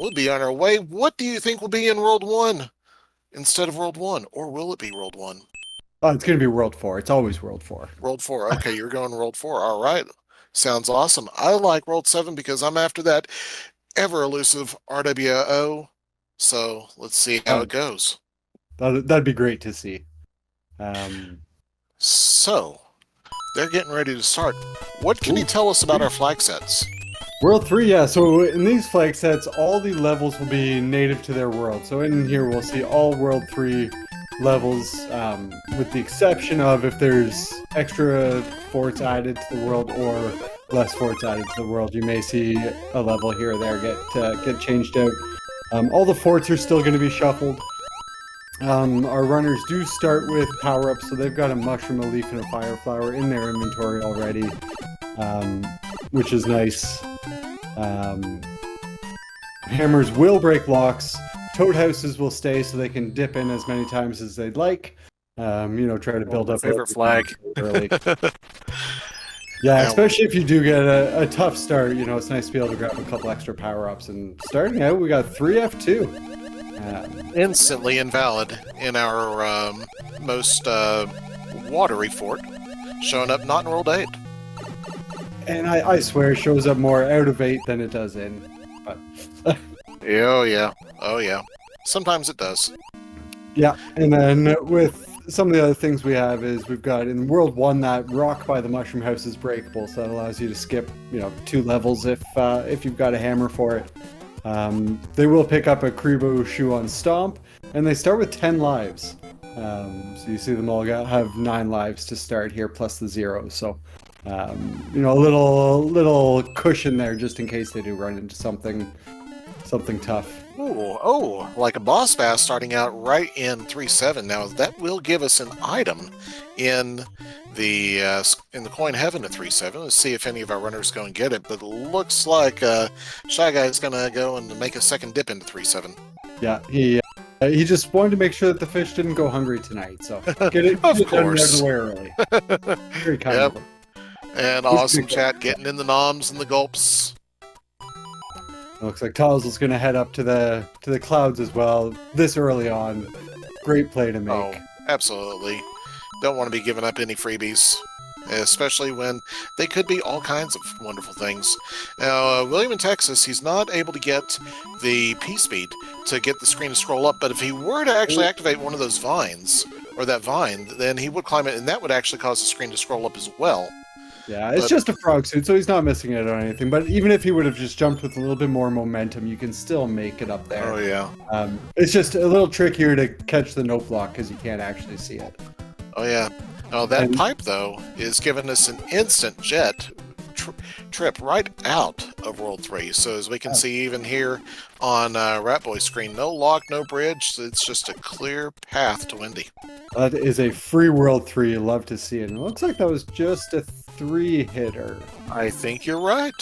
We'll be on our way. What do you think will be in World 1 instead of World 1? Or will it be World 1? Oh, it's going to be World 4. It's always World 4. World 4. Okay, you're going World 4. All right. Sounds awesome. I like World 7 because I'm after that ever elusive RWO. So let's see how Oh, it goes. that'd be great to see. Um, So they're getting ready to start. What can you ooh, tell us about our flag sets? World 3, yeah. So in these flag sets, all the levels will be native to their world. So in here, we'll see all World 3 levels, with the exception of if there's extra forts added to the world or less forts added to the world. You may see a level here or there get changed out. All the forts are still going to be shuffled. Our runners do start with power-ups, so they've got a mushroom, a leaf, and a fire flower in their inventory already, um, which is nice. Um, Hammers will break locks. Toad houses will stay so they can dip in as many times as they'd like. Try to Oh, build my up favorite everything flag. early. Yeah, Now, especially if you do get a tough start, it's nice to be able to grab a couple extra power-ups. And starting out, we got 3F2. instantly invalid in our most watery fort, showing up not in World 8. And I swear it shows up more out of 8 than it does in. But Oh, yeah. Oh, yeah. Sometimes it does. yeah, and then with some of the other things we have is we've got in World 1 that rock by the mushroom house is breakable, so that allows you to skip, 2 levels if you've got a hammer for it. They will pick up a Kribo shoe on Stomp, and they start with 10 lives. So you see them all have 9 lives to start here, plus the 0. So, a little cushion there just in case they do run into something tough. Ooh, oh, like a boss bass starting out right in 3-7. Now that will give us an item in the coin heaven at 3-7. Let's see if any of our runners go and get it. But it looks like Shy Guy is going to go and make a second dip into 3-7. Yeah, he just wanted to make sure that the fish didn't go hungry tonight. So Of get it done out of course. the way early. Very kind of Yep. him. And Who's awesome gonna chat getting in the noms and the gulps. It looks like Tozzle's going to head up to the clouds as well this early on. Great play to Oh, make. absolutely. Don't want to be giving up any freebies, especially when they could be all kinds of wonderful things. Now, William in Texas, he's not able to get the P-Speed to get the screen to scroll up, but if he were to actually activate one of those vines, or that vine, then he would climb it, and that would actually cause the screen to scroll up as well. Yeah, it's But, just a frog suit, so he's not missing out on anything. But even if he would have just jumped with a little bit more momentum, you can still make it up there. oh yeah. It's just a little trickier to catch the note block because you can't actually see it. Oh yeah. Oh, that And pipe, though, is giving us an instant jet trip right out of World 3. So as we can see even here on Ratboy's screen, no lock, no bridge. It's just a clear path to Wendy. that is a free World 3. Love to see it. And it looks like that was just a 3-hitter. I think you're right.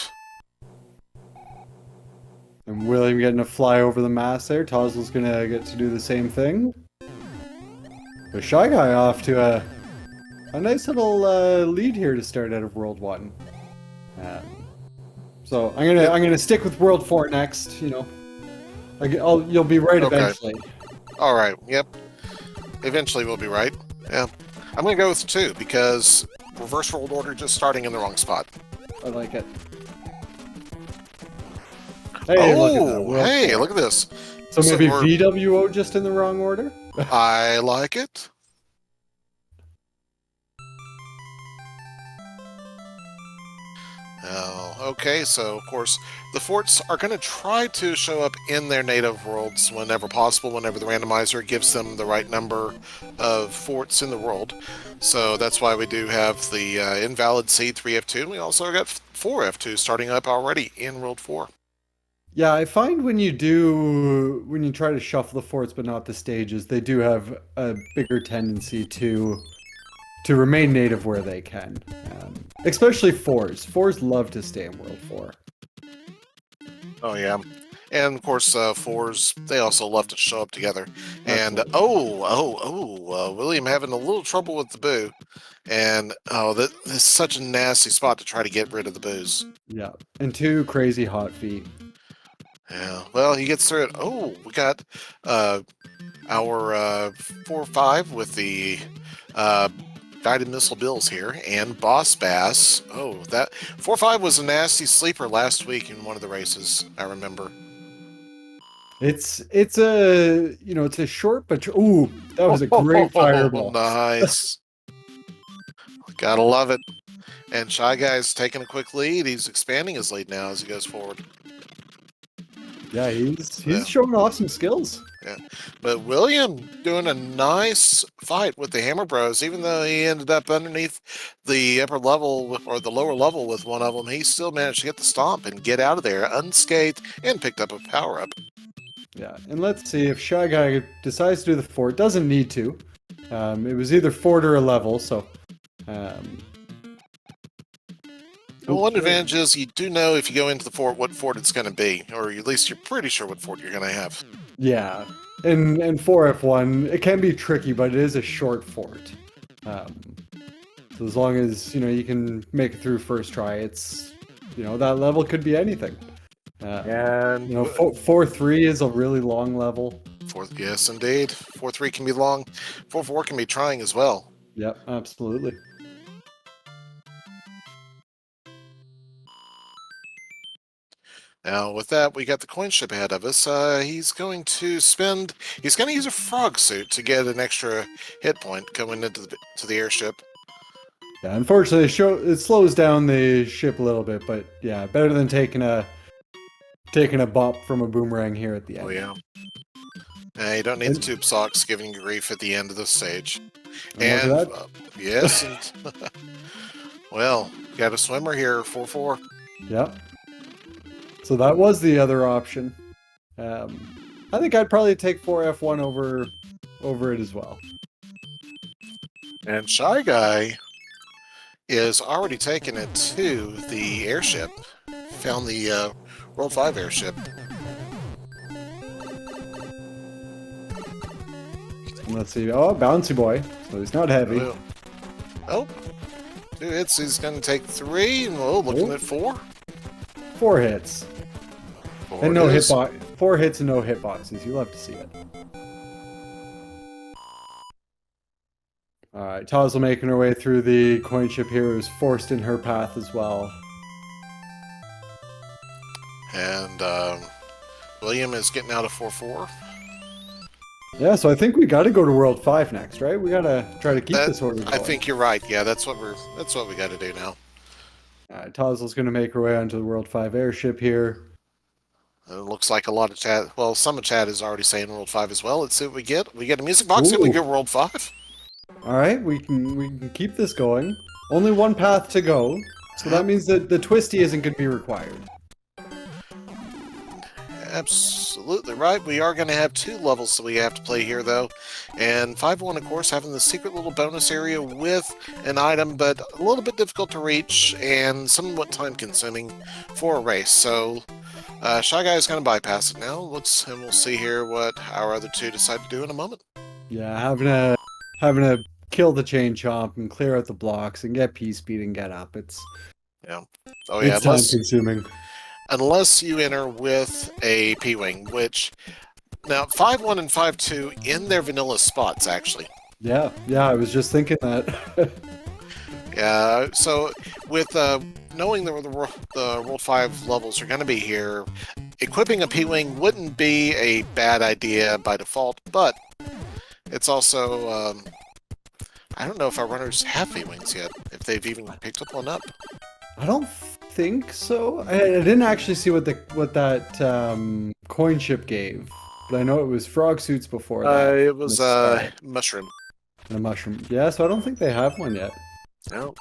And William getting to fly over the mass there. Tozzle's going to get to do the same thing. The Shy Guy off to a nice little lead here to start out of World 1. So I'm gonna stick with World 4 next. You'll be right Okay. eventually. All right. Yep. Eventually we'll be right. Yeah. I'm going to go with 2 because reverse world order just starting in the wrong spot. I like it. Hey, look at that. Oh, World hey, 4. look at this. So So maybe we're- VWO just in the wrong order? I like it. Oh, okay, so of course the forts are going to try to show up in their native worlds whenever possible, whenever the randomizer gives them the right number of forts in the world. So that's why we do have the invalid C 3F2. We also got 4F2 starting up already in World 4. Yeah, I find when you try to shuffle the forts but not the stages, they do have a bigger tendency to remain native where they can. Especially fours. Fours love to stay in World 4. Oh, yeah. And of course, fours, they also love to show up together. And Absolutely. William having a little trouble with the boo. And this is such a nasty spot to try to get rid of the boos. Yeah. And 2 crazy hot feet. Yeah, well, he gets through it. Oh, we got our 4-5 with the uh, guided missile bills here, and Boss Bass. Oh, that 4-5 was a nasty sleeper last week in one of the races, I remember. It's a it's a short but ooh, that was a great Oh, fireball. nice. Gotta love it. And Shy Guy's taking a quick lead. He's expanding his lead now as he goes forward. Yeah, he's Yeah. showing off some skills. Yeah, but William doing a nice fight with the Hammer Bros. Even though he ended up underneath the upper level or the lower level with one of them, he still managed to get the stomp and get out of there unscathed and picked up a power up. Yeah, and let's see if Shy Guy decides to do the fort. Doesn't need to. It was either fort or a level, so. Well, one advantage is you do know if you go into the fort what fort it's going to be, or at least you're pretty sure what fort you're going to have. Yeah, and 4F1 it can be tricky, but it is a short fort. So as long as you can make it through first try, it's that level could be anything. And 4-3 is a really long level. Yes, indeed. 4-3 can be long. 4-4 can be trying as well. Yep, absolutely. Now, with that, we got the coin ship ahead of us. He's going to use a frog suit to get an extra hit point going into the airship. Yeah, unfortunately, it slows down the ship a little bit, but yeah, better than taking a bop from a boomerang here at the end. Oh yeah. You don't need the tube socks giving you grief at the end of the stage. And yes, and well, got a swimmer here, 4-4. Yep. So that was the other option. I think I'd probably take 4F1 over it as well. And Shy Guy is already taking it to the airship. Found the World 5 airship. And let's see. Oh, bouncy boy. So he's not heavy. Oh, 2 hits. He's going to take 3. And looking at 4. 4 hits. 4 and no hitbox. 4 hits and no hitboxes. You love to see it. All right, Tazel making her way through the coin ship here. It was forced in her path as well. And William is getting out of 4-4. Yeah, so I think we got to go to World 5 next, right? We got to try to keep this order going. I think you're right. Yeah, that's what we got to do now. All right, Tazel's going to make her way onto the World 5 airship here. It looks like a lot of chat. Well, some of chat is already saying World 5 as well. Let's see what we get. We get a music box and we get World 5. All right, we can keep this going. Only one path to go, so that means that the twisty isn't going to be required. Absolutely right. We are going to have 2 levels that we have to play here, though. And 5-1, of course, having the secret little bonus area with an item, but a little bit difficult to reach and somewhat time-consuming for a race. So Shy Guy is going to bypass it now. And we'll see here what our other 2 decide to do in a moment. Yeah, having to kill the chain chomp and clear out the blocks and get P-speed and get up. It's time-consuming. Unless you enter with a P-Wing, which now 5-1 and 5-2 in their vanilla spots, actually. Yeah, I was just thinking that. Yeah, so with knowing the World 5 levels are going to be here, equipping a P-Wing wouldn't be a bad idea by default, but it's also, I don't know if our runners have P-Wings yet, if they've even picked up one up. I don't think so. I didn't actually see what that coin ship gave, but I know it was frog suits before that. It was mushroom. A mushroom. Yeah, so I don't think they have one yet. No.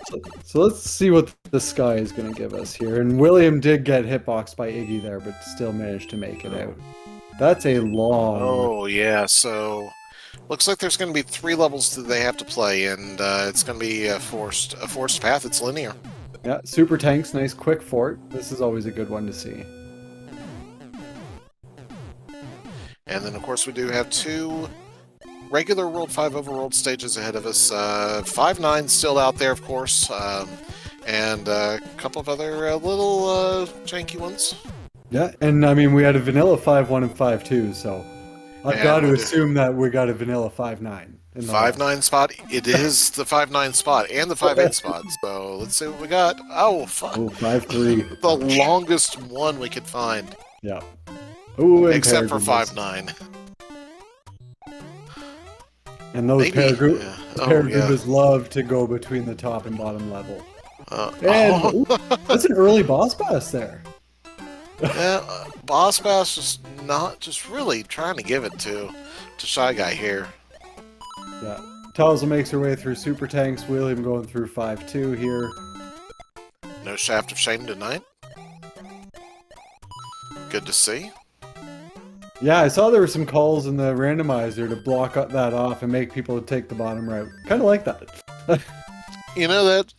So let's see what the sky is going to give us here. And William did get hitboxed by Iggy there, but still managed to make it out. That's a long... Oh, yeah, so... Looks like there's going to be 3 levels that they have to play, and it's going to be a forced path. It's linear. Yeah, super tanks, nice quick fort. This is always a good one to see. And then, of course, we do have 2 regular World 5 overworld stages ahead of us. 5-9 still out there, of course, and a couple of other little janky ones. Yeah, and I mean we had a vanilla 5-1 and 5-2, so I've got And to we do assume that we got a vanilla 5-9 in the last. 5-9 spot. It is the 5-9 spot and the 5-8 spot. So let's see what we got. Oh, Oh, 5-3. the longest one we could find, Yeah. Ooh, and except for Paragoomba's. 5-9. And those Maybe. Yeah. Oh, yeah. Paragoombas love to go between the top and bottom level. And Oh. ooh, that's an early boss pass there. Yeah, Boss Bass just really trying to give it to Shy Guy here. Yeah. Talza makes her way through Super Tanks. William going through 5-2 here. No Shaft of Shame tonight. Good to see. Yeah, I saw there were some calls in the randomizer to block that off and make people take the bottom route. Kind of like that. You know that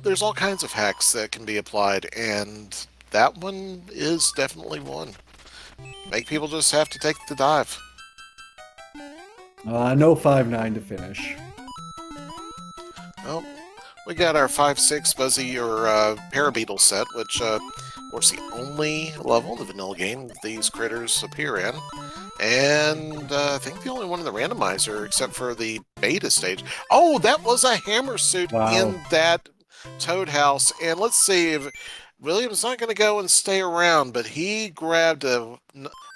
there's all kinds of hacks that can be applied, and that one is definitely one. Make people just have to take the dive. No 5-9 to finish. Well, we got our 5-6 Buzzy or Parabeetle set, which was the only level in the vanilla game these critters appear in. And I think the only one in the randomizer, except for the beta stage. Oh, that was a hammer suit in that Toad House. And let's see if William's not going to go and stay around, but he grabbed a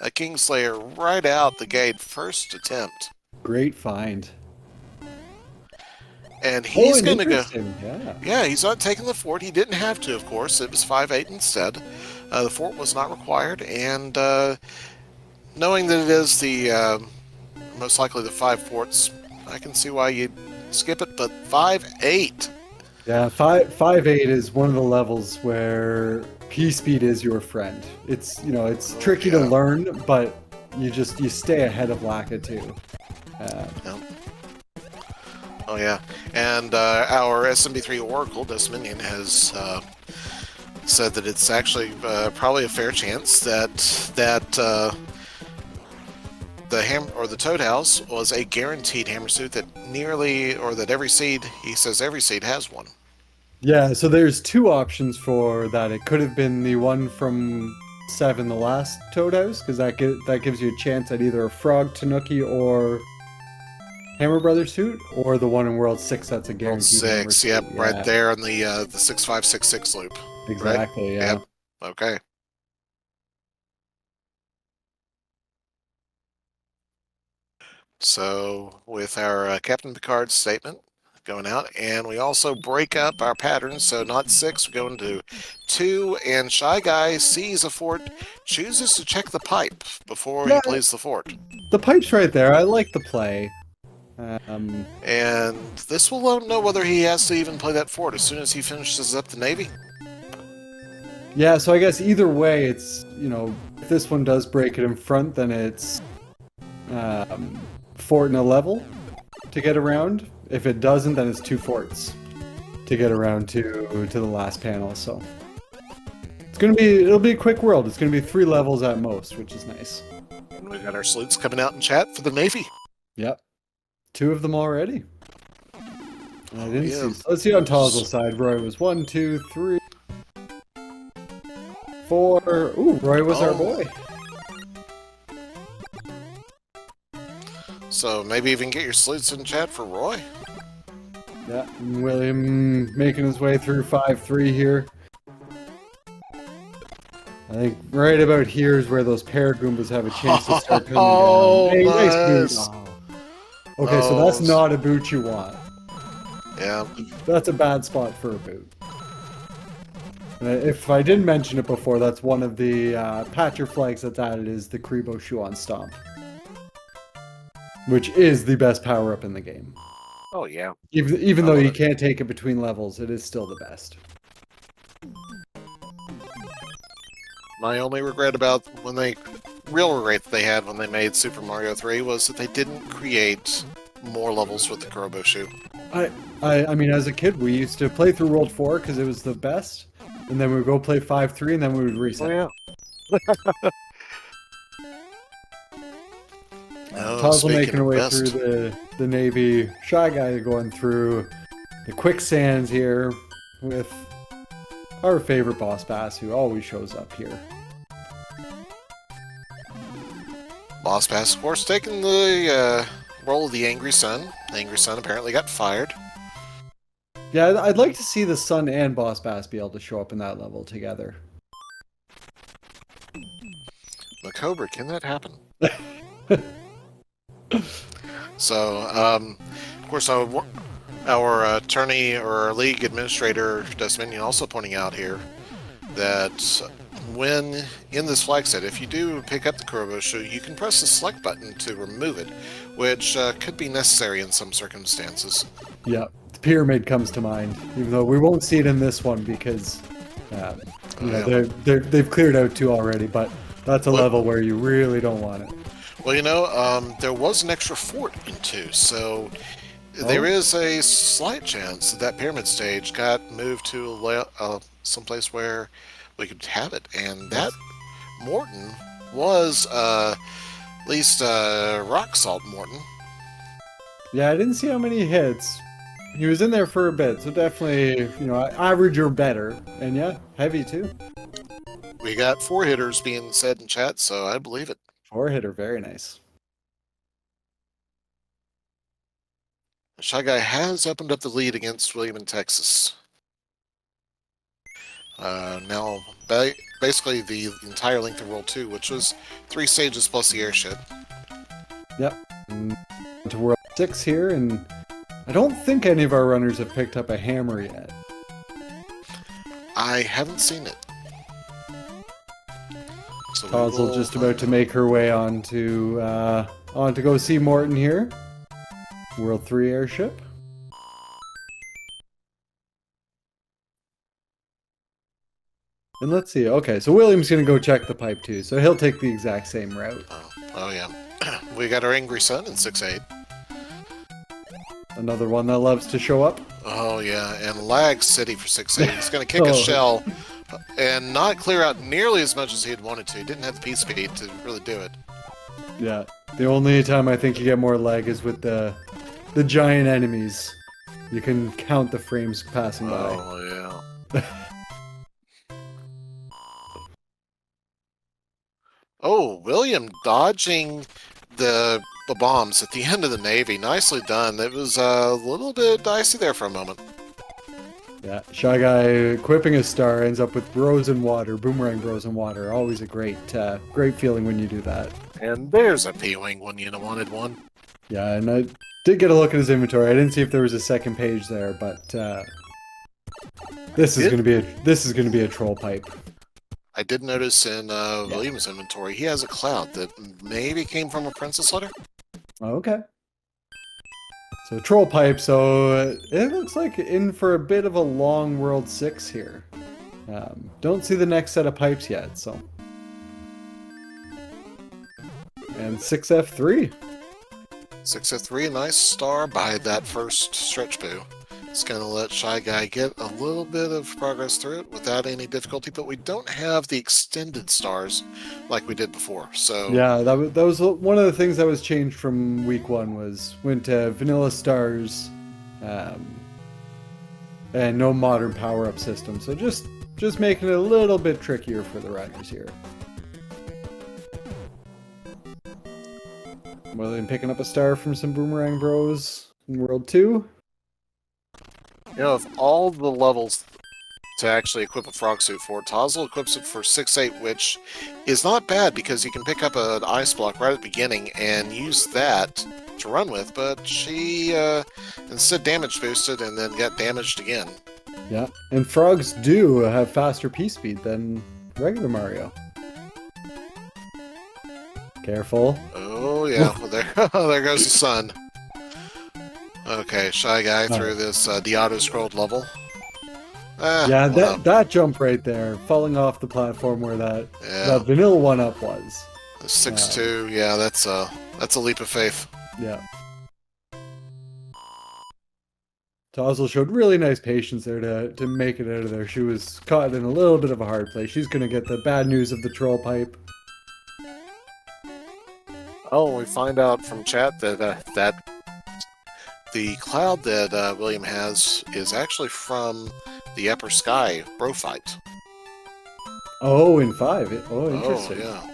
Kingslayer right out the gate, first attempt. Great find. And he's going to go. Yeah, he's not taking the fort. He didn't have to, of course. It was 5-8 instead. The fort was not required, and knowing that it is the most likely the 5 forts, I can see why you'd skip it. But 5-8. Yeah, 5-8 is one of the levels where P-speed is your friend. It's it's tricky to learn, but you stay ahead of Lakitu. Oh yeah, and our SMB3 Oracle, Desminion, has said that it's actually probably a fair chance that the Toad House was a guaranteed hammer suit that every seed, he says every seed has one. Yeah, so there's 2 options for that. It could have been the one from 7, the last Toad House, because that gives you a chance at either a Frog, Tanooki, or Hammer Brothers suit, or the one in World 6 that's a guaranteed World 6, yep, yeah. Right there in the 6-5-6-6 loop. Exactly, right? Yeah. Yep. Okay. So, with our Captain Picard statement going out, and we also break up our patterns, so not 6, we go into 2, and Shy Guy sees a fort, chooses to check the pipe before he plays the fort. The pipe's right there. I like the play. And this will let him know whether he has to even play that fort as soon as he finishes up the Navy. Yeah, so I guess either way, it's, if this one does break it in front, then it's fort and a level to get around. If it doesn't, then it's 2 forts to get around to the last panel. So it'll be a quick world. It's gonna be 3 levels at most, which is nice. And we got our salutes coming out in chat for the Navy. Yep. 2 of them already. I didn't see. So let's see on Tozzel's side. Roy was 1, 2, 3, 4. Ooh, Roy was our boy. So maybe even get your salutes in chat for Roy. Yeah, William making his way through 5-3 here. I think right about here is where those Paragoombas have a chance to start coming down. Hey, nice boot. Oh. Okay, so that's not a boot you want. Yeah. That's a bad spot for a boot. If I didn't mention it before, that's one of the patcher flags that's added is the Kribo Shuon Stomp. Which is the best power-up in the game. Oh, yeah. Even though you can't take it between levels, it is still the best. My only regret about real regret that they had when they made Super Mario 3 was that they didn't create more levels with the Kurobo Shoe. I mean, as a kid, we used to play through World 4 because it was the best, and then we would go play 5-3, and then we would reset. Oh, yeah. Tozzle making her way through the Navy. Shy Guy going through the quicksands here with our favorite boss bass who always shows up here. Boss Pass, of course, taking the role of the Angry Sun. The Angry Sun apparently got fired. Yeah, I'd like to see the Sun and Boss Bass be able to show up in that level together. Macobra, can that happen? So, of course, our attorney or our league administrator, Desminion, also pointing out here that when in this flag set, if you do pick up the Kuroboshu, you can press the select button to remove it, which could be necessary in some circumstances. Yeah, the pyramid comes to mind, even though we won't see it in this one because they've cleared out 2 already, but that's a level where you really don't want it. Well, there was an extra fort in 2, so there is a slight chance that pyramid stage got moved to someplace where we could have it, and that Morton was at least rock salt Morton. Yeah, I didn't see how many hits. He was in there for a bit, so definitely, average or better. And yeah, heavy too. We got 4 hitters being said in chat, so I believe it. 4-hitter, very nice. Shy Guy has opened up the lead against William in Texas. Now, basically the entire length of World 2, which was 3 stages plus the airship. Yep. And to World 6 here, and I don't think any of our runners have picked up a hammer yet. I haven't seen it. So Tozzle just about to make her way on to go see Morton here. World 3 airship. And let's see. Okay, so William's going to go check the pipe too, so he'll take the exact same route. Oh yeah. We got our Angry Sun in 6-8. Another one that loves to show up. Oh yeah, and Lag City for 6-8. He's going to kick a shell and not clear out nearly as much as he had wanted to. He didn't have the P speed to really do it. Yeah, the only time I think you get more lag is with the giant enemies. You can count the frames passing by. Oh yeah. Oh, William dodging the bombs at the end of the Navy. Nicely done. It was a little bit dicey there for a moment. Yeah, Shy Guy equipping a star ends up with bros in water, boomerang bros in water. Always a great feeling when you do that. And there's a P-Wing when you wanted one. Yeah, and I did get a look at his inventory. I didn't see if there was a second page there, but this is going to be a troll pipe. I did notice in William's inventory, he has a cloud that maybe came from a princess letter. Okay. So troll pipe, so it looks like in for a bit of a long World 6 here. Don't see the next set of pipes yet, so. And 6F3. 6F3, a nice star by that first stretch boo. It's going to let Shy Guy get a little bit of progress through it without any difficulty, but we don't have the extended stars like we did before. So yeah, that was one of the things that was changed from week 1 was went to vanilla stars, and no modern power-up system. So just making it a little bit trickier for the runners here. William picking up a star from some boomerang bros in World 2. You know, of all the levels to actually equip a frog suit for, Tozzle equips it for 6-8, which is not bad because you can pick up an ice block right at the beginning and use that to run with, but she instead damage boosted and then got damaged again. Yeah, and frogs do have faster P speed than regular Mario. Careful. Oh yeah, well, there goes the sun. Okay, Shy Guy through this the auto-scrolled level. Yeah, that jump right there, falling off the platform where that vanilla 1-up was. 6-2, yeah, that's a leap of faith. Yeah. Tozzle showed really nice patience there to make it out of there. She was caught in a little bit of a hard place. She's going to get the bad news of the troll pipe. Oh, we find out from chat that the cloud that William has is actually from the Upper Sky bro fight. Oh, in 5. Oh, interesting. Oh,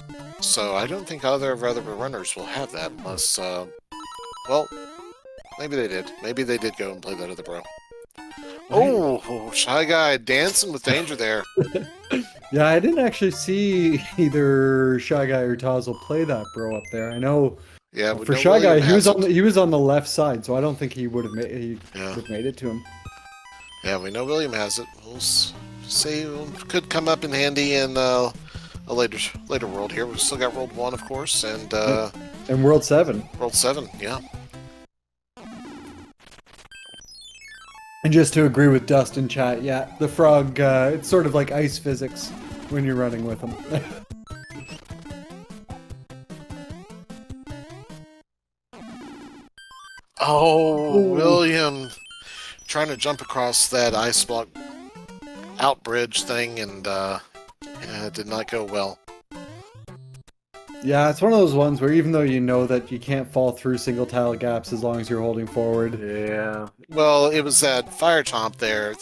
yeah. So I don't think either of our other runners will have that unless, well, maybe they did. Maybe they did go and play that other bro. Oh, Shy Guy dancing with danger there. Yeah, I didn't actually see either Shy Guy or Tozzle play that bro up there. I know Yeah, we for know Shy Guy, William has it. he was on the left side, so I don't think he would have made Yeah. would have made it to him. Yeah, we know William has it. We'll see. Could come up in handy in a later world here. We've still got World 1, of course, and World 7. World 7, yeah. And just to agree with Dustin chat, yeah, the frog, it's sort of like ice physics when you're running with him. Oh, Ooh. William trying to jump across that ice block outbridge thing, and yeah, it did not go well. Yeah, it's one of those ones where even though you know that you can't fall through single tile gaps as long as you're holding forward. Yeah. Well, it was that fire chomp there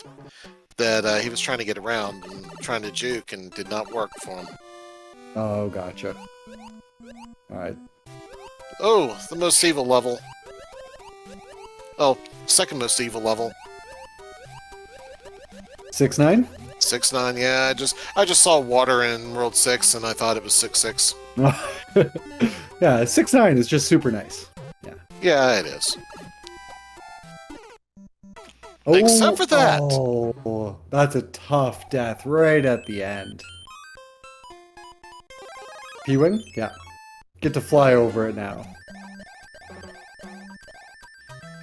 that he was trying to get around and trying to juke and did not work for him. Oh, gotcha. Alright. Oh, the most evil level. Oh, second most evil level. 6-9? 6-9, yeah. I just saw water in World 6 and I thought it was 6-6. Yeah, 6-9 is just super nice. Yeah. Yeah, it is. Oh, Except for that. Oh, that's a tough death right at the end. P-Wing? Yeah. Get to fly over it now.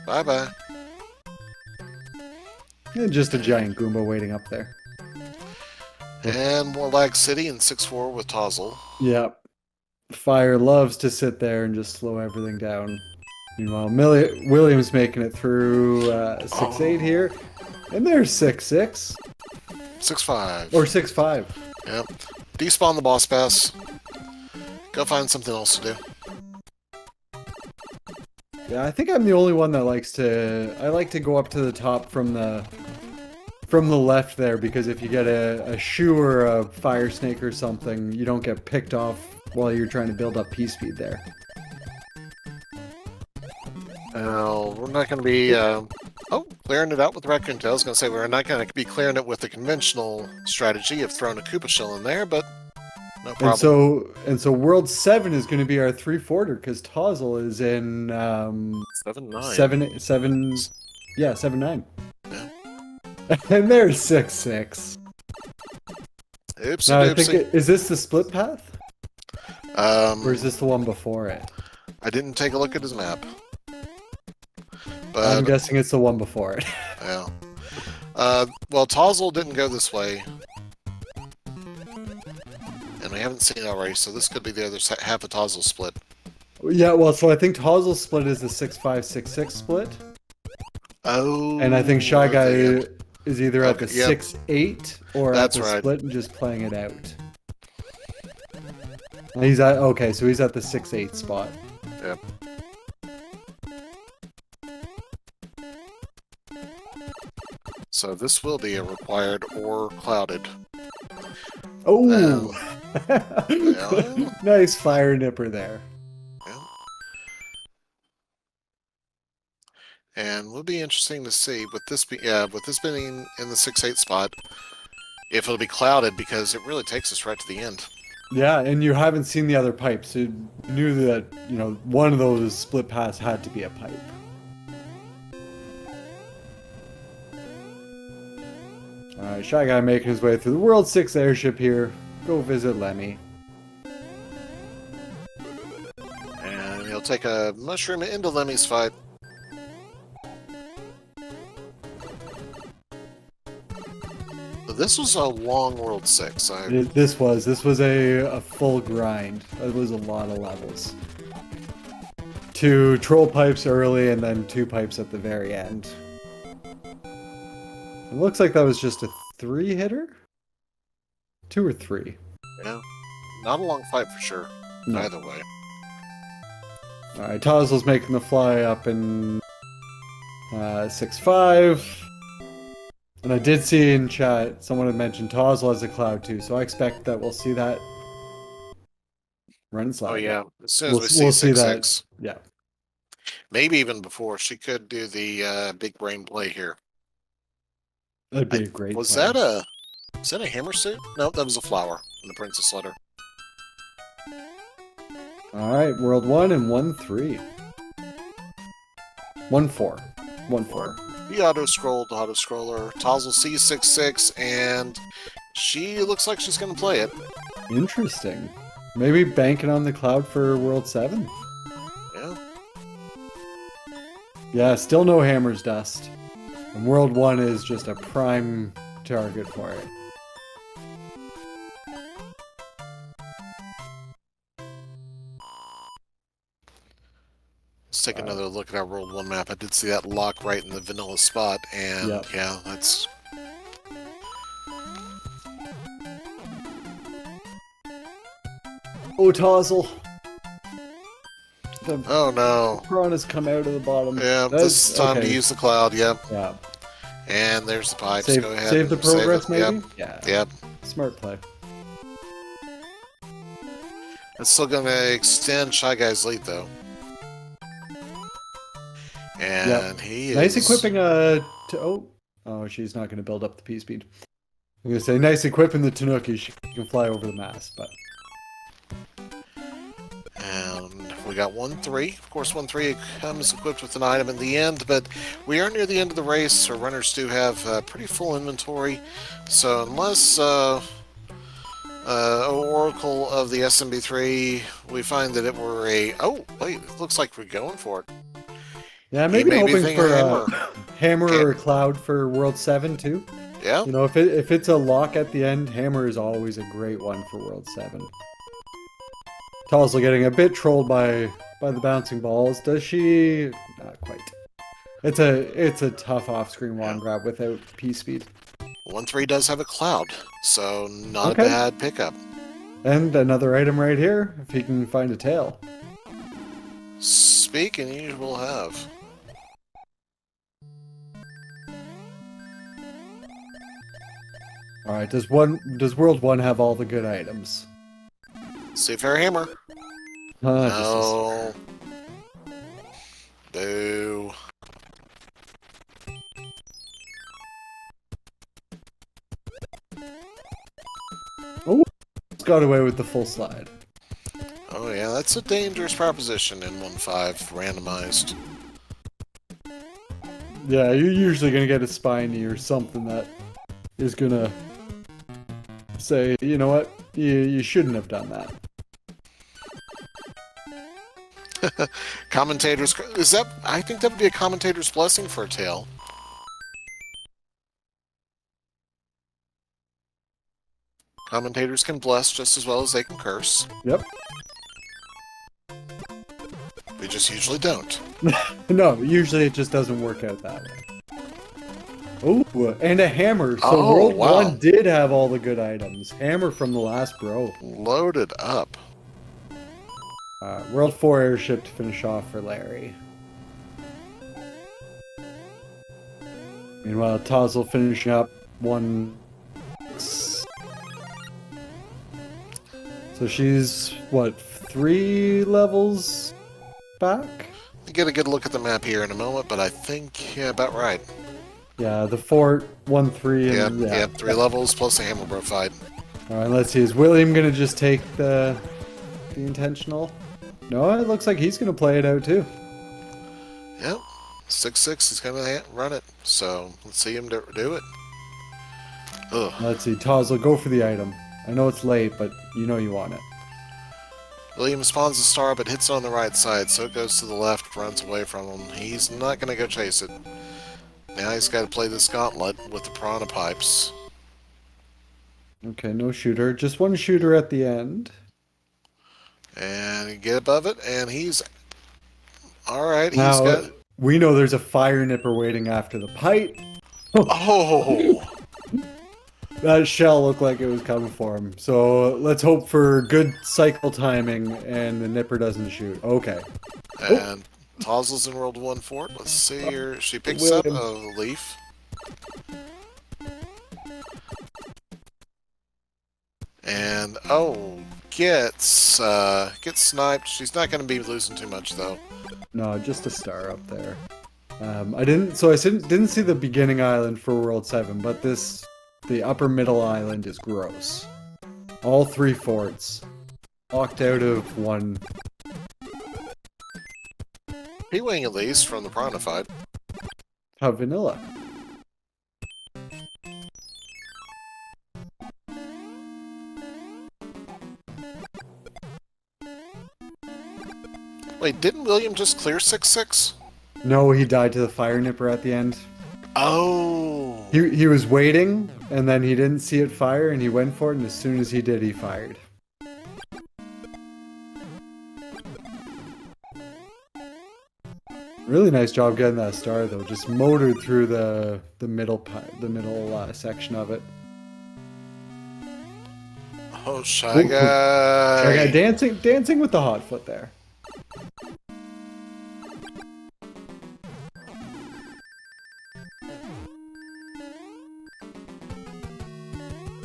Bye-bye. And just a giant Goomba waiting up there. And more Lag City in 6-4 with Tozzle. Yep. Fire loves to sit there and just slow everything down. Meanwhile, William's making it through 6-8 here. And there's 6-6. 6-5. Or 6-5. Yep. Despawn the boss pass. Go find something else to do. Yeah, I think I'm the only one that likes to... I like to go up to the top from the left there, because if you get a shoe or a fire snake or something, you don't get picked off while you're trying to build up P-speed there. We're not going to be... clearing it out with Raccoon Tail. I was going to say we're not going to be clearing it with the conventional strategy of throwing a Koopa shell in there, but no problem. And so World 7 is going to be our 3-forter, because Tozzle is in 7-9. 7-9. Yeah. And there's 6-6. Oopsie Now, I doopsie. think is this the split path? Or is Um, this the one before it? I didn't take a look at his map. I'm But, guessing it's the one before it. yeah. Well, Tozzle didn't go this way. And we haven't seen it already, so this could be the other half of Tozzle split. Yeah, well, so I think Tozzle's split is the 6-5, 6-6 split. Oh. And I think Shy Guy okay, is either at Okay, the yep. 6-8 or That's at the right. split and just playing it out. And he's at, okay, so he's at the 6-8 spot. Yep. So this will be a required or clouded. Oh! Yeah. Nice fire nipper there. Yeah. And will be interesting to see with this being in the 6-8 spot, if it'll be clouded, because it really takes us right to the end. Yeah, and you haven't seen the other pipes, so you knew that, one of those split paths had to be a pipe. Alright, Shy Guy making his way through the World 6 airship here. Go visit Lemmy. And he'll take a mushroom into Lemmy's fight. This was a long World 6. This was a full grind. It was a lot of levels. 2 troll pipes early and then 2 pipes at the very end. It looks like that was just a 3-hitter? 2 or 3? Yeah. Not a long fight for sure. No. Either way. Alright, Tozzle's making the fly up in 6-5. And I did see in chat, someone had mentioned Tozzle as a cloud too, so I expect that we'll see that. Run and slide. Oh yeah, as soon as We'll we we'll see see that. 6-6. Yeah, Maybe even before. She could do the big brain play here. that'd be a great Was play. is that a hammer suit? No, that was a flower in the princess letter. All right, World 1 and 1-3. 1-4. 1-4. The auto-scrolled auto-scroller. Tozzle sees 6-6, and she looks like she's going to play it. Interesting. Maybe banking on the cloud for World 7. Yeah. Yeah, still no hammer's dust. And World 1 is just a prime target for it. Let's take another look at our World 1 map. I did see that lock right in the vanilla spot, and Yep. yeah, that's... Oh, Tozzle. The Oh no. piranhas come out of the bottom. Yeah, That's- this is time okay. to use the cloud, yep. Yeah. And there's the pipes. Save, Go ahead. save the and save progress, it. maybe? Yep. Yeah. Yep. Smart play. It's still going to extend Shy Guy's lead, though. And he is... Nice equipping oh, she's not going to build up the P speed. I'm going to say nice equipping the Tanooki. She can fly over the mast, but... And we got 1-3. Of course, 1-3 comes equipped with an item in the end, but we are near the end of the race. Our runners do have pretty full inventory. So unless Oracle of the SMB3, we find that it were a... Oh, wait, it looks like we're going for it. Yeah, maybe may be hoping thinking for hammer. hammer Okay. or cloud for World 7 too. Yeah? You know, if it's a lock at the end, hammer is always a great one for World 7. Tozzle getting a bit trolled by the bouncing balls. Does she? Not quite. It's a tough off-screen wand grab without P speed. 1-3 does have a cloud, so not Okay. a bad pickup. And another item right here, if he can find a tail. Speak and you will have. All right. Does World 1 have all the good items? Seafair Hammer. Just No. Boo. got away with the full slide. Oh yeah, that's a dangerous proposition in 1-5 randomized. Yeah, you're usually gonna get a spiny or something that is gonna say, you know what, you shouldn't have done that. Commentators, is that? I think that would be a commentator's blessing for a tail. Commentators can bless just as well as they can curse. Yep. We just usually don't. No, usually it just doesn't work out that way. Oh, and a hammer. So Oh, World wow. 1 did have all the good items. Hammer from the last bro. Loaded up. World 4 airship to finish off for Larry. Meanwhile, Tozzle finishing up one. So she's, what, 3 levels back? I'll get a good look at the map here in a moment, but I think, yeah, about right. Yeah, the fort, 1-3, Yep, and yeah. yep, 3 levels plus a hammer bro fight. Alright, let's see. Is William gonna just take the intentional? No, it looks like he's gonna play it out too. Yep, 6-6 is gonna run it, so let's see him do it. Ugh. Let's see. Tozzle, go for the item. I know it's late, but you know you want it. William spawns a star, but hits it on the right side, so it goes to the left, runs away from him. He's not going to go chase it. Now he's got to play this gauntlet with the piranha pipes. Okay, no shooter. Just one shooter at the end. And you get above it, and he's... Alright, he's Now, got... we know there's a fire nipper waiting after the pipe. Oh! That shell looked like it was coming for him. So let's hope for good cycle timing and the nipper doesn't shoot. Okay. And Tozzle's in World 1 for it. Let's see here. She picks up a leaf. And, gets sniped. She's not going to be losing too much though. No, just a star up there. I didn't see the beginning island for World 7, but the upper middle island is gross. All 3 forts. Locked out of 1. P-Wing at least from the Pronified. How vanilla. Wait, didn't William just clear 6-6? No, he died to the fire nipper at the end. Oh. He was waiting, and then he didn't see it fire, and he went for it, and as soon as he did, he fired. Really nice job getting that star, though. Just motored through the middle section of it. Oh, Shy Guy. Shy Guy dancing with the hot foot there.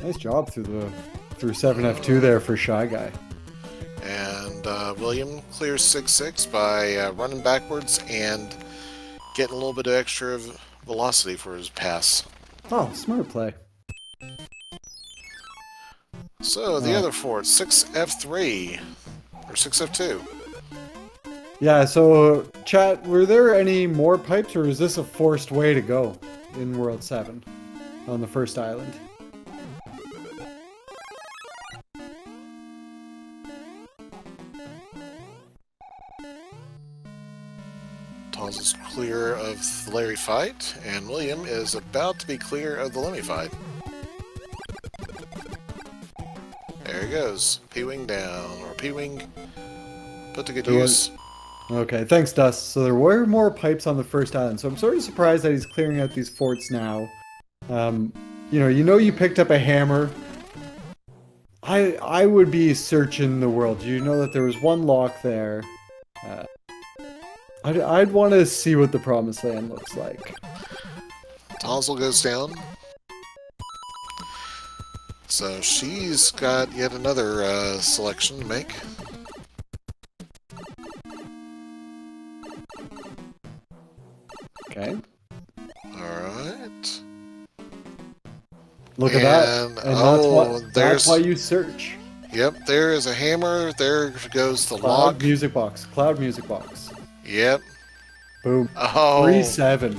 Nice job through 7F2 there for Shy Guy. And William clears 6-6 by running backwards and getting a little bit of extra velocity for his pass. Oh, smart play. So the other fort, 6F3 or 6F2. Yeah, so chat, were there any more pipes, or is this a forced way to go in World 7 on the first island? Taz is clear of the Larry fight, and William is about to be clear of the Lemmy fight. There he goes. P-Wing down, or P-Wing put to good use. Okay, thanks, Dust. So there were more pipes on the first island, so I'm sort of surprised that he's clearing out these forts now. You picked up a hammer. I would be searching the world. You know that there was one lock there. I'd want to see what the Promised Land looks like. Tonsil goes down. So she's got yet another selection to make. Okay. Alright. Look at that. And that's why you search. Yep, there is a hammer. There goes the Cloud lock. music box. Cloud music box. Yep. Boom. Oh. 3-7.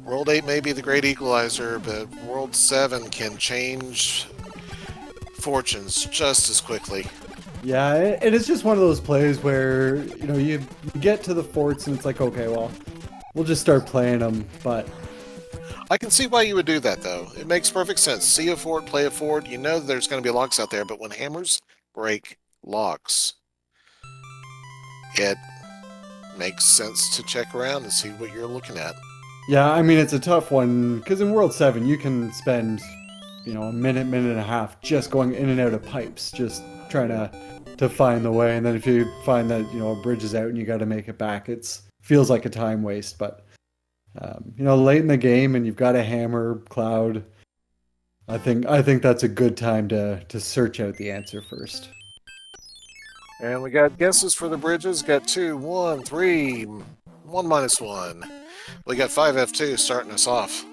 World 8 may be the great equalizer, but World 7 can change fortunes just as quickly. Yeah, it is just one of those plays where, you get to the forts and it's like, okay, well, we'll just start playing them, but... I can see why you would do that, though. It makes perfect sense. See a fort, play a fort. You know there's going to be locks out there, but when hammers break locks, it makes sense to check around and see what you're looking at. Yeah, I mean, it's a tough one, because in World 7, you can spend, a minute and a half just going in and out of pipes, just trying to find the way, and then if you find that, a bridge is out and you got to make it back, it feels like a time waste, but... late in the game and you've got a hammer, Cloud, I think that's a good time to search out the answer first. And we got guesses for the bridges. Got 2, 1, 3, 1 minus 1. We got 5F2 starting us off.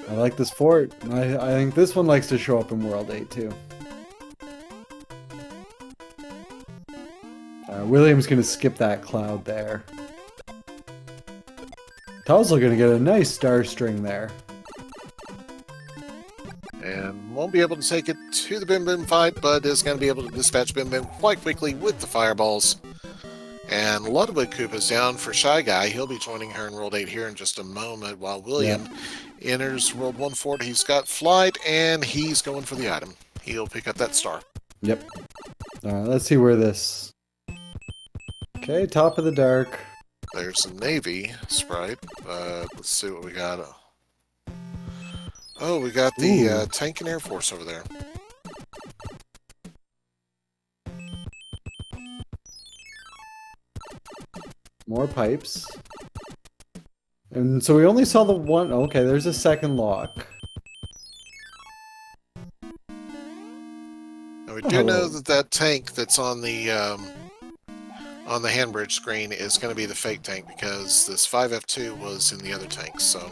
I like this fort. I think this one likes to show up in World 8 too. William's going to skip that Cloud there. Towsel going to get a nice star string there. And won't be able to take it to the Bim Bim fight, but is going to be able to dispatch Bim Bim quite quickly with the fireballs. And Ludwig Koopa's down for Shy Guy. He'll be joining her in World 8 here in just a moment, while William enters World 1 fort. He's got flight, and he's going for the item. He'll pick up that star. Yep. Let's see where this... Okay, top of the dark. There's a Navy sprite. Let's see what we got. Oh, we got the Tank and Air Force over there. More pipes. And so we only saw the one. Okay, there's a second lock. Now we Oh, do know hello. that that tank that's on the handbridge screen is going to be the fake tank because this 5F2 was in the other tanks. So,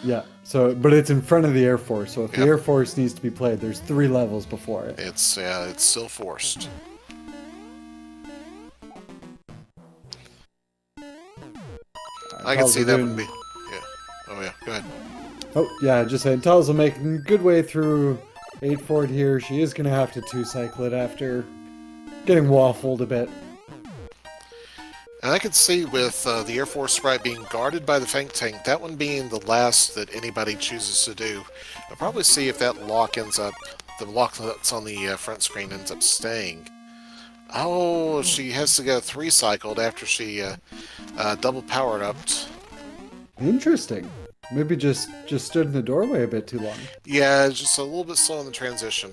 Yeah. So, but it's in front of the Air Force. So if the yep, Air Force needs to be played, there's 3 levels before it. it's still forced. I can see that would be. Yeah. Oh yeah. Go ahead. Oh, yeah, just saying. Tal's making a good way through 8 Ford here. She is going to have to 2-cycle it after getting waffled a bit. And I could see with the Air Force sprite being guarded by the fake tank, that one being the last that anybody chooses to do. I'll probably see if that lock ends up, the lock that's on the front screen ends up staying. Oh, she has to go 3-cycled after she double powered up. Interesting. Maybe just stood in the doorway a bit too long. Yeah, just a little bit slow in the transition.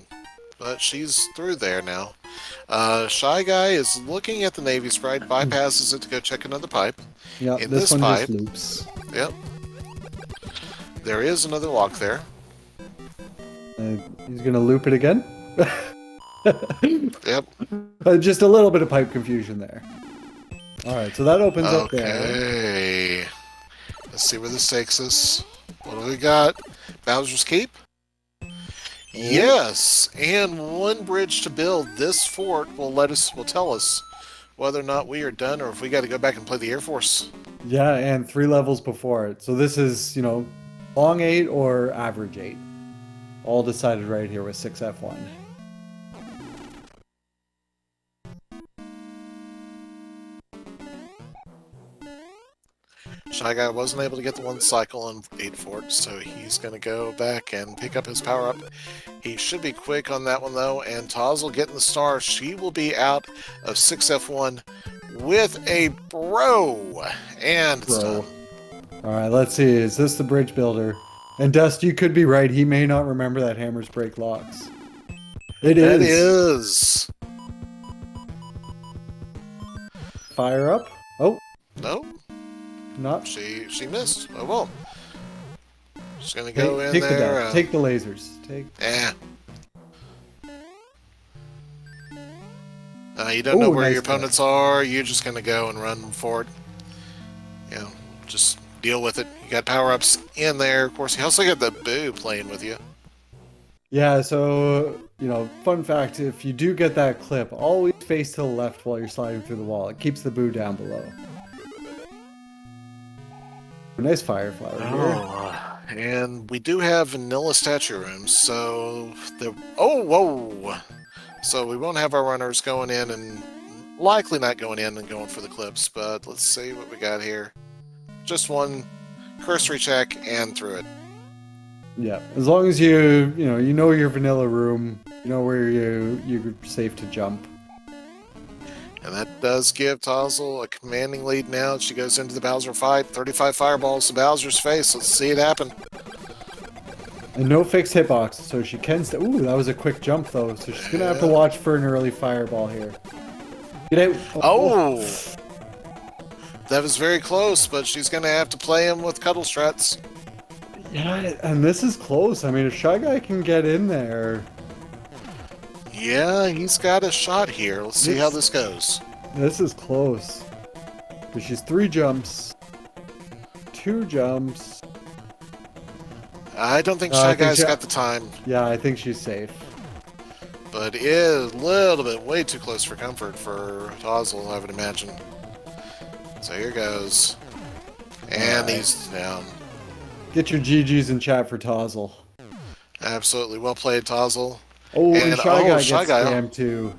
But she's through there now. Shy Guy is looking at the Navy sprite, bypasses it to go check another pipe. Yeah, In this this one pipe, just loops. yep, there is another lock there. He's going to loop it again. Yep. Just a little bit of pipe confusion there. All right, so that opens up there. Okay. Let's see where this takes us. What do we got? Bowser's Keep? Yes, and one bridge to build. This fort will tell us whether or not we are done or if we got to go back and play the Air Force. Yeah, and 3 levels before it. So this is, long 8 or average 8. All decided right here with 6F1. Shy Guy wasn't able to get the 1 cycle on 8 fort, so he's going to go back and pick up his power up. He should be quick on that one though, and Taz will get in the star. She will be out of 6F1 with a bro. And it's Bro. done. All right, let's see. Is this the bridge builder? And Dust, you could be right. He may not remember that hammers break locks. It That is. is. Fire up. Oh, No, not. she missed. Oh well. She's gonna go in Take the there. deck. Take the lasers. Take. You don't know Ooh, where nice your play. opponents are. You're just gonna go and run forward. You know, just deal with it. You got power ups in there. Of course, you also got the Boo playing with you. Yeah, so, fun fact, if you do get that clip, always face to the left while you're sliding through the wall. It keeps the boo down below. Nice fire flower here. Oh, and we do have vanilla statue rooms, so whoa! So we won't have our runners going in and likely not going in and going for the clips, but let's see what we got here. Just one cursory check and through it. Yeah, as long as you know your vanilla room, you know where you're safe to jump. And that does give Tozzle a commanding lead now. She goes into the Bowser fight. 35 fireballs to Bowser's face. Let's see it happen. And no fixed hitbox, so she can ooh, that was a quick jump though, so she's gonna have to watch for an early fireball here. Get out. Oh! That was very close, but she's gonna have to play him with cuddle strats. Yeah, and this is close. I mean, if Shy Guy can get in there... Yeah, he's got a shot here. Let's see how this goes. This is close. But she's 3 jumps. 2 jumps. I don't think Shy Guy's got the time. Yeah, I think she's safe. But it is a little bit way too close for comfort for Tozzle, I would imagine. So here goes. And he's down. Get your GGs in chat for Tozzle. Absolutely. Well played, Tozzle. Oh, and Shy Guy Shy gets Guy. scammed too.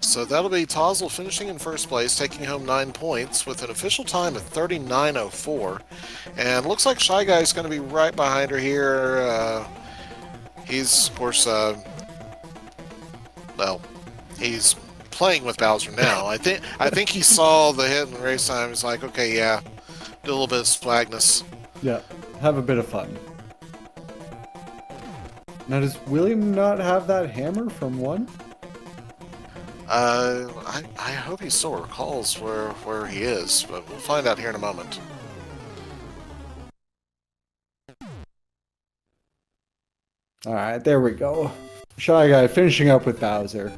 So that'll be Tozzle finishing in first place, taking home 9 points with an official time of 39:04. And looks like Shy Guy's going to be right behind her here. He's, of course, he's playing with Bowser now. I think he saw the hit in race time. He's like, okay, yeah, do a little bit of swagness. Yeah, have a bit of fun. Now, does William not have that hammer from 1? I hope he still recalls where he is, but we'll find out here in a moment. All right, there we go. Shy Guy finishing up with Bowser.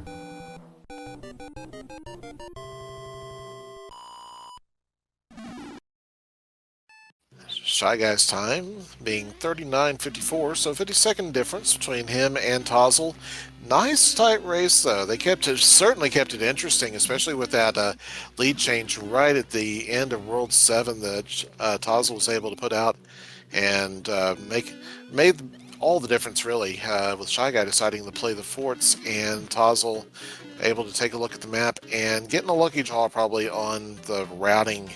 Shy Guy's time being 39:54, so 50-second difference between him and Tozzle. Nice tight race though. They certainly kept it interesting, especially with that lead change right at the end of World 7 that Tozzle was able to put out and made all the difference really, with Shy Guy deciding to play the forts and Tozzle able to take a look at the map and getting a lucky draw probably on the routing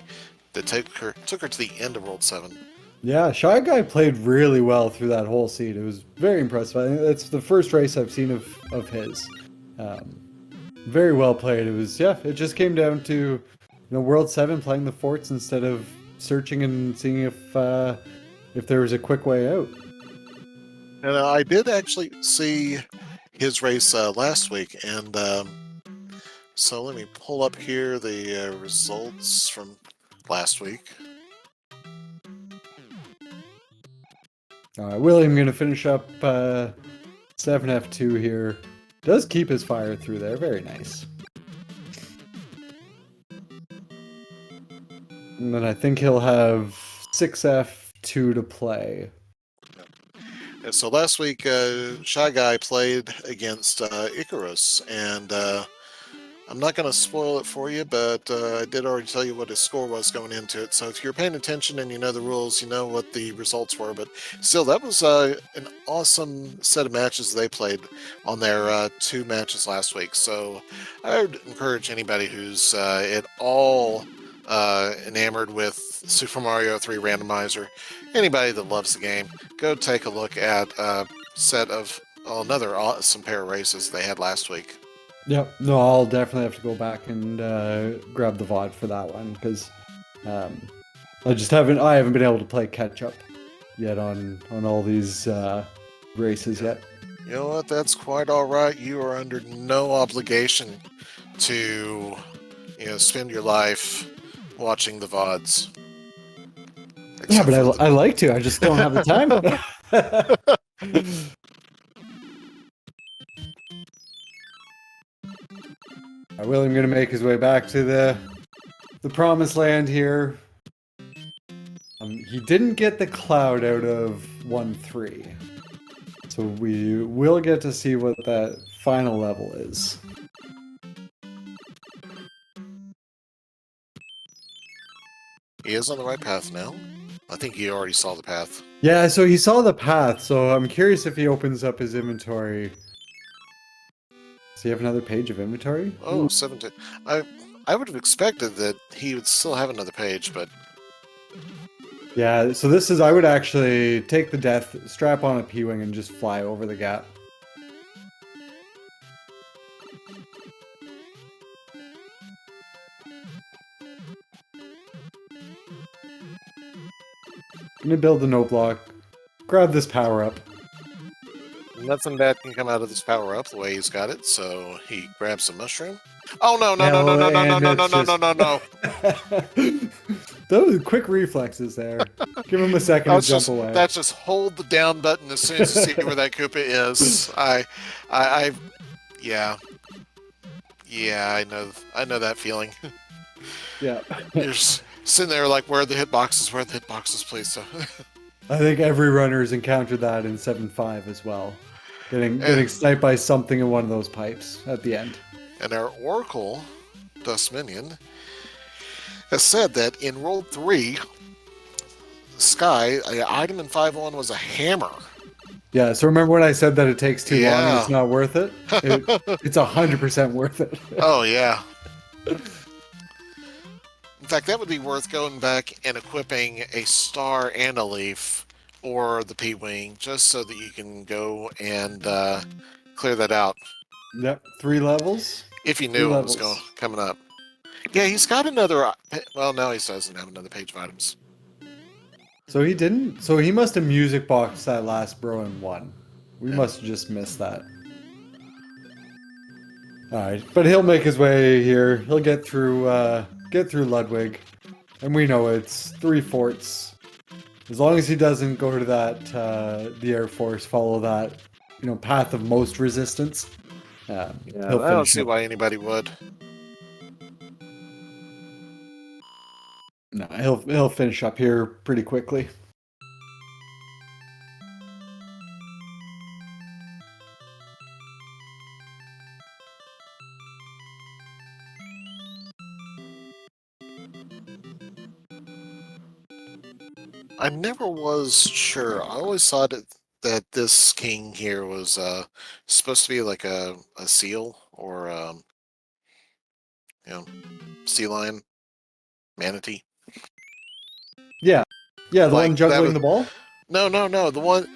that took her to the end of World 7. Yeah, Shy Guy played really well through that whole seed. It was very impressive. I think that's the first race I've seen of his. Very well played. It was, yeah, it just came down to, World 7 playing the forts instead of searching and seeing if there was a quick way out. And I did actually see his race last week, and so let me pull up here the results from last week. William going to finish up 7F2 here. Does keep his fire through there. Very nice. And then I think he'll have 6F2 to play. And so last week, Shy Guy played against Icarus, and I'm not going to spoil it for you, but I did already tell you what his score was going into it. So if you're paying attention and you know the rules, you know what the results were. But still, that was an awesome set of matches they played on their 2 matches last week. So I would encourage anybody who's at all enamored with Super Mario 3 Randomizer, anybody that loves the game, go take a look at a set of another awesome pair of races they had last week. Yep. No, I'll definitely have to go back and grab the VOD for that one because I haven't been able to play catch up yet on all these races yet. You know what? That's quite all right. You are under no obligation to spend your life watching the VODs. Yeah, but I like to. I just don't have the time. William going to make his way back to the promised land here. He didn't get the cloud out of 1-3. So we will get to see what that final level is. He is on the right path now. I think he already saw the path. Yeah, so he saw the path, so I'm curious if he opens up his inventory. Does he have another page of inventory? Oh, 17. I would have expected that he would still have another page, but... Yeah, so this is, I would actually take the death, strap on a P-Wing, and just fly over the gap. Gonna build the no block. Grab this power up. Nothing bad can come out of this power up the way he's got it, so he grabs the mushroom. Oh no, no, no, no, no, no, no, no, no, no, no, no, no. Those quick reflexes there. Give him a second to jump away. That's just hold the down button as soon as you see where that Koopa is. Yeah. Yeah, I know that feeling. Yeah. You're just sitting there like, where are the hitboxes? Where are the hitboxes, please? So. I think every runner's encountered that in 7.5 as well. Getting sniped by something in one of those pipes at the end. And our Oracle, Dust Minion, has said that in World 3, Sky, an item in 5.1 was a hammer. Yeah, so remember when I said that it takes too long and it's not worth it? It's 100% worth it. Oh, yeah. In fact, that would be worth going back and equipping a star and a leaf or the P-Wing just so that you can go and clear that out. Yep, 3 levels. If you knew what was coming up. Yeah, he's got another... Well, no, he doesn't have another page of items. So he didn't... So he must have music boxed that last bro in 1. We must have just missed that. All right, but he'll make his way here. He'll get through Ludwig, and we know it's 3 forts. As long as he doesn't go to that the Air Force, follow that path of most resistance. Yeah, He'll I don't finish see it. why anybody would. No, he'll finish up here pretty quickly. I never was sure. I always thought that this king here was supposed to be like a seal or you know, sea lion, manatee. Yeah, the Like one that juggling was the ball. no, the one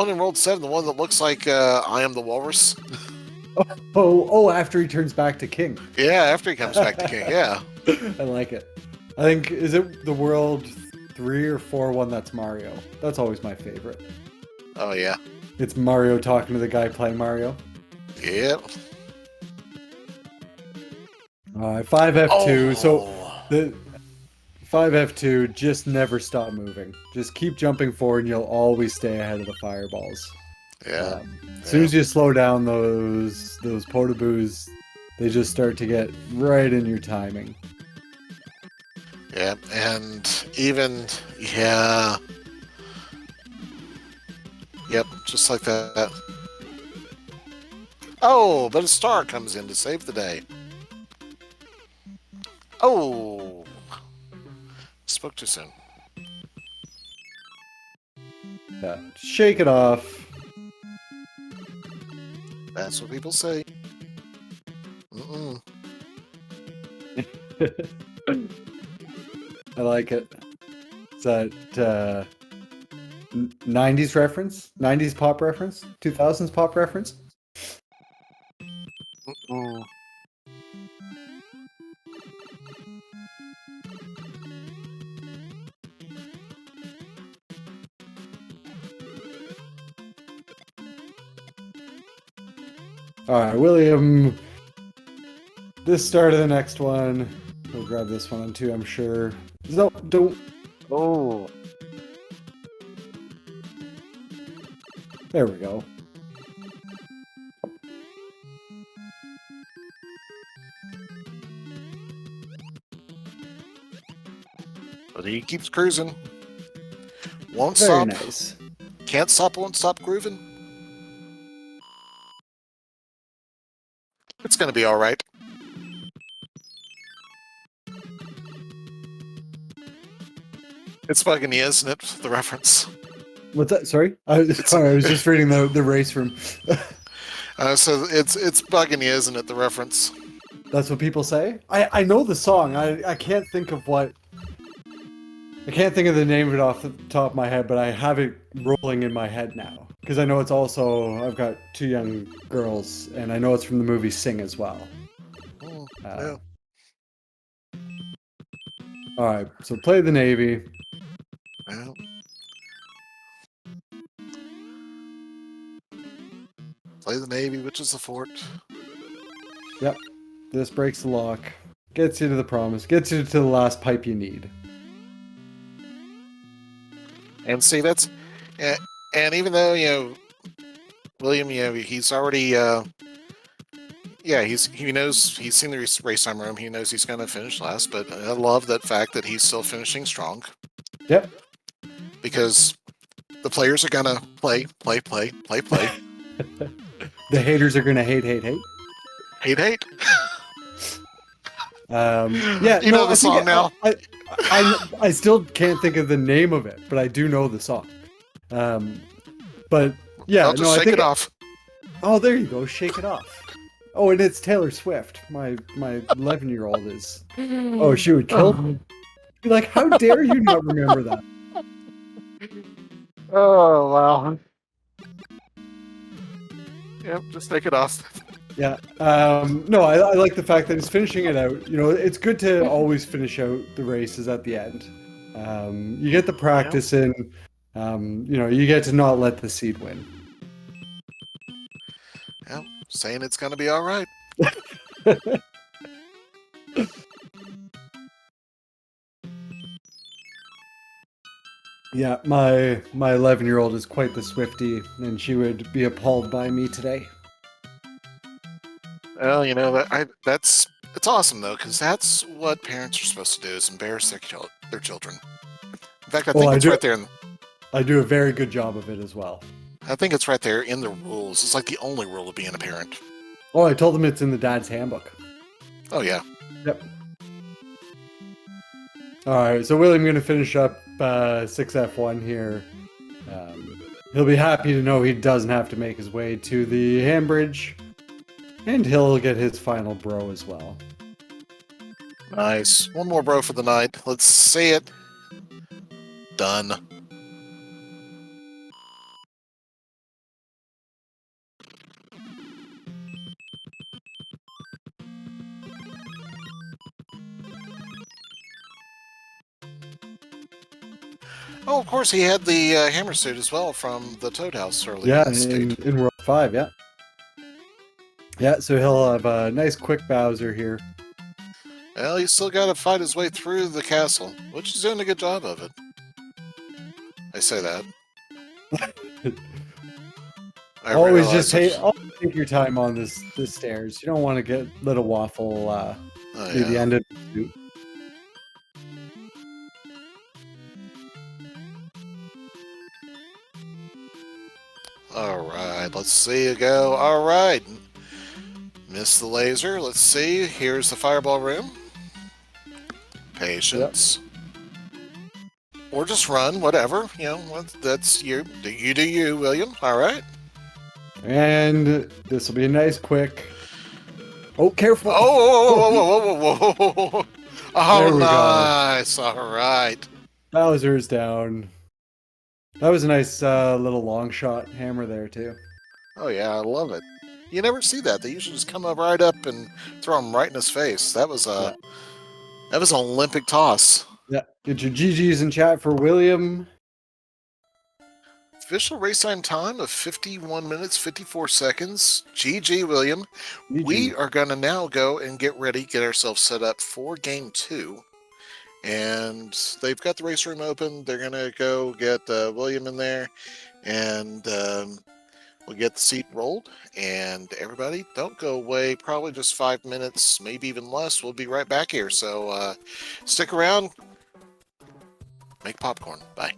in World 7, the one that looks like I am the walrus. Oh! After he turns back to king. Yeah, after he comes back to king. Yeah. I like it. I think is it the World 3 or 4 one that's Mario. That's always my favorite. Oh yeah. It's Mario talking to the guy playing Mario. Yep. 5F2. So Oh. the 5F2, just never stop moving. Just keep jumping forward and you'll always stay ahead of the fireballs. Yeah. As soon as you slow down those potaboos, they just start to get right in your timing. Yeah, and even yeah. Yep, just like that. Oh, but a star comes in to save the day. Oh. Spoke too soon. Yeah, shake it off. That's what people say. Mm-mm. I like it. Is that 90s reference? 90s pop reference? 2000s pop reference? Mm-mm. Alright, William. This start of the next one. We'll grab this one too, I'm sure. No, don't. Oh. There we go. But he keeps cruising. Won't Very stop. nice. Can't stop, won't stop grooving. It's gonna be alright. It's bugging you, isn't it? The reference. What's that? Sorry? Sorry, I was just reading the race room. So it's bugging you, isn't it? The reference. That's what people say? I know the song. I can't think of what... I can't think of the name of it off the top of my head, but I have it rolling in my head now. Because I know it's also... I've got 2 young girls, and I know it's from the movie Sing as well. Oh, yeah. Alright, so play the Navy. Well. Play the Navy, which is the fort. Yep. This breaks the lock. Gets you to the promise. Gets you to the last pipe you need. And see, that's... And even though, William, he's already... yeah, he knows, he's seen the race time room, he knows he's going to finish last, but I love that fact that he's still finishing strong. Yep. Because the players are going to play. The haters are gonna hate. Hate. Yeah, You know the song now? I still can't think of the name of it, but I do know the song. But yeah, I'll just shake it off. Oh, there you go, Shake It Off. Oh, and it's Taylor Swift. My 11-year-old is. Oh, she would kill me. Be like, how dare you not remember that? Oh, wow. Yep, just take it off. Yeah. No, I like the fact that he's finishing it out. It's good to always finish out the races at the end. You get the practice in. You get to not let the seed win. Yep, saying it's going to be all right. Yeah, my 11-year-old is quite the Swiftie, and she would be appalled by me today. Well, that's it's awesome though, because that's what parents are supposed to do is embarrass their children. In fact, Oh, I do a very good job of it as well. I think it's right there in the rules. It's like the only rule of being a parent. Oh, I told them it's in the dad's handbook. Oh yeah. Yep. All right, so William going to finish up 6F1 here. He'll be happy to know he doesn't have to make his way to the handbridge, and he'll get his final bro as well. Nice. One more bro for the night. Let's see it. Done. Oh, of course, he had the hammer suit as well from the Toad House earlier Yeah, in the state. in World 5, yeah. Yeah, so he'll have a nice quick Bowser here. Well, he's still got to fight his way through the castle, which is doing a good job of it. I say that. Always take your time on this stairs. You don't want to get little waffle near the end of the suit. All right, let's see you go. All right. Miss the laser. Let's see. Here's the fireball room. Patience. Yep. Or just run, whatever. That's you. You do you, William. All right. And this will be a nice quick. Oh, careful! Oh, oh, nice! Go. All right. Bowser's down. That was a nice little long shot hammer there too. Oh yeah, I love it. You never see that. They usually just come up right up and throw him right in his face. That was an Olympic toss. Yeah, get your GGs in chat for William. Official race time of 51 minutes, 54 seconds. GG, William. GG. We are going to now go and get ourselves set up for game 2. And they've got the race room open. They're going to go get William in there. And we'll get the seat rolled. And everybody, don't go away. Probably just 5 minutes, maybe even less. We'll be right back here. So stick around. Make popcorn. Bye.